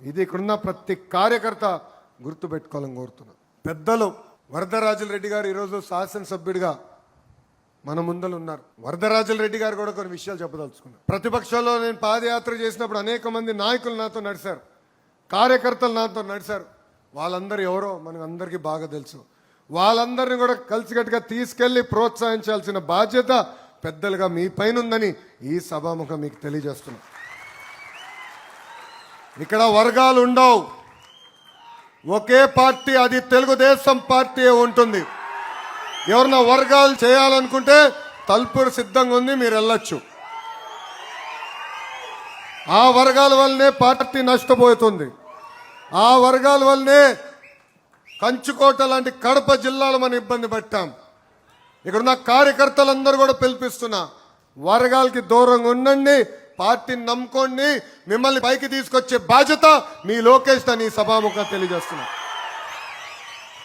ఇది ఇక్కడున్న ప్రతి కార్యకర్త గుర్తుపెట్టుకోవాలని కోరుతున్నా. పెద్దలు వరదరాజుల రెడ్డి గారు ఈరోజు శాసనసభ్యుడిగా మన ముందలు ఉన్నారు. వరదరాజుల రెడ్డి గారు కూడా కొన్ని విషయాలు చెప్పదలుచుకున్నారు. ప్రతిపక్షంలో నేను పాదయాత్ర చేసినప్పుడు అనేక మంది నాయకులు నాతో నడిచారు, కార్యకర్తలు నాతో నడిచారు. వాళ్ళందరూ ఎవరో మనకు అందరికీ బాగా తెలుసు. వాళ్ళందరినీ కూడా కలిసికట్టుగా తీసుకెళ్లి ప్రోత్సహించాల్సిన బాధ్యత పెద్దలుగా మీ పైన ఉందని ఈ సభాముఖం మీకు తెలియజేస్తున్నా. ఇక్కడ వర్గాలు ఉండవు, ఒకే పార్టీ, అది తెలుగుదేశం పార్టీ ఉంటుంది. ఎవరన్నా వర్గాలు చేయాలనుకుంటే తలుపురు సిద్ధంగా ఉంది, మీరు వెళ్ళొచ్చు. ఆ వర్గాల వల్లనే పార్టీ నష్టపోతుంది. ఆ వర్గాల వల్లనే కంచుకోట లాంటి కడప జిల్లాలో మనం ఇబ్బంది పట్టాం. ఇక్కడున్న కార్యకర్తలందరూ కూడా పిలిపిస్తున్నా, వర్గాలకి దూరంగా ఉండండి, పార్టీని నమ్ముకోండి. మిమ్మల్ని పైకి తీసుకొచ్చే బాధ్యత మీ లోకేష్ అని సభాముఖంగా తెలియజేస్తున్నా.